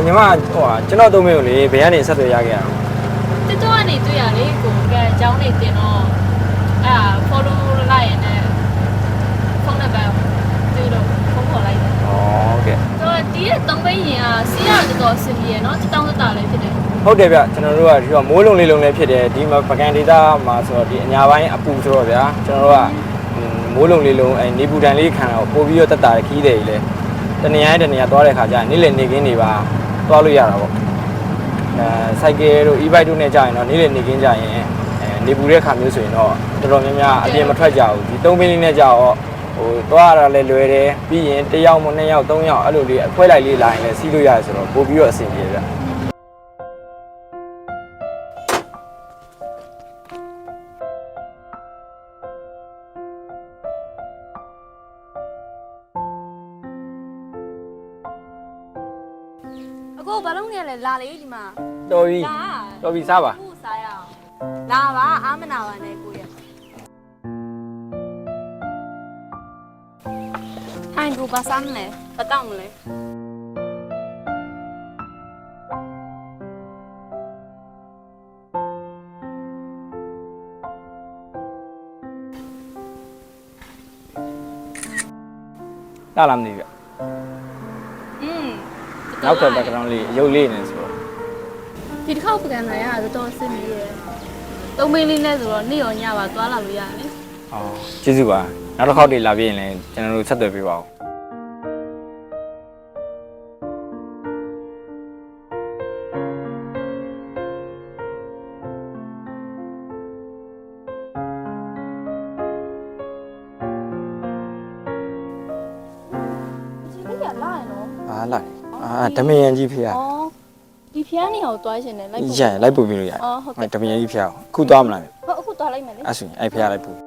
ညီမဟိုကျွန်တော်သုံးမင်းကိုလေဘယ်ကနေဆက်သွယ်ရခဲ့ရအောင်တစ်တော့ကနေတွေ့ရလေကိုကဲအကြောင်းနေတင်တော့အဲ့ follow လိုက်ရင်လည်းဖုန်းနံပါတ်တွေ့လို့ဖုန်းခေါ်လိုက်တယ်ဟုတ်ကဲ့တော့ဒီရဲ့သုံးပိရင်ကစီးရတော်အဆင်ပြေရနော်တောင်းတလည်းဖြစ်တယ်ဟုတ်တယ်ဗျကျွန်တော်တို့ကဒီကမိုးလုံလေးလုံလေးဖြစ်တယ်ဒီမှာပကံဒေတာမှာဆိုတော့ဒီအညာပိုင်းအပူဆိုတော့ဗျာကျွန်တော်တို့ကမိုးလုံလေးလုံနေပူတန်လေးခံတော့ပို့ပြီးတော့တက်တာခီးတယ်ကြီးလေတနေရာတနေရာသွားတဲ့ခါကျရင်နေ့လည်နေခင်းနေပါသွားလို့ရတာပေါ့စိုက်ကယ်တို့ e-bike တို့နဲ့ကြာရင်တော့နေ့လည်နေခင်းကြာရင်နေပူတဲ့ခါမျိုးဆိုရင်တော့တော်တော်များများအပြင်မထွက်ကြဘူးဒီ3ဘင်းလေးနဲ့ကြာတော့ဟိုသွားရတာလည်းလွယ်တယ်ပြီးရင်1ယောက်မ2ယောက်3ယောက်အဲ့လိုလေးအခွဲလိုက်လေးလာရင်လည်းစီးလို့ရတယ်ဆိုတော့ပို့ပြီးတော့အဆင်ပြေဗျအခုဘာလို့နေလဲလာလေဒီမှာတော်ပြီတော်ပြီစားပါခုစားရအောင်လာပါအာမနာပါနဲ့ကိုရဟိုင်ဘူပါစမ်းလေပတောင်းလေလာလာမနေဗျနောက်ထပ် background လေးရုပ်လေးနေဆိုတော့ဒီတစ်ခေါက်ပကံလာရတာတော်တော်အဆင်ပြေတယ်သုံးမင်းလေးနဲ့ဆိုတော့နေ့ရောညပါသွားလာလို့ရတယ်ဟောကျေးဇူးပါနောက်တစ်ခေါက်တည်းလာပြရင်လည်းကျွန်တော်တို့ဆက်သွယ်ပေးပါဦးလာဓမယန်ကြီးဖေရဒီဖျားနေအောင်သွားရှင်တယ်လိုက်ပို့ရလိုက်ပို့ပြီးလို့ရတယ်ဟုတ်ဓမယန်ကြီးဖေရခုသွားမလားဟုတ်အခုသွားလိုက်မယ်လေအဲ့ဆိုရင်အဲ့ဖေရလိုက်ပို့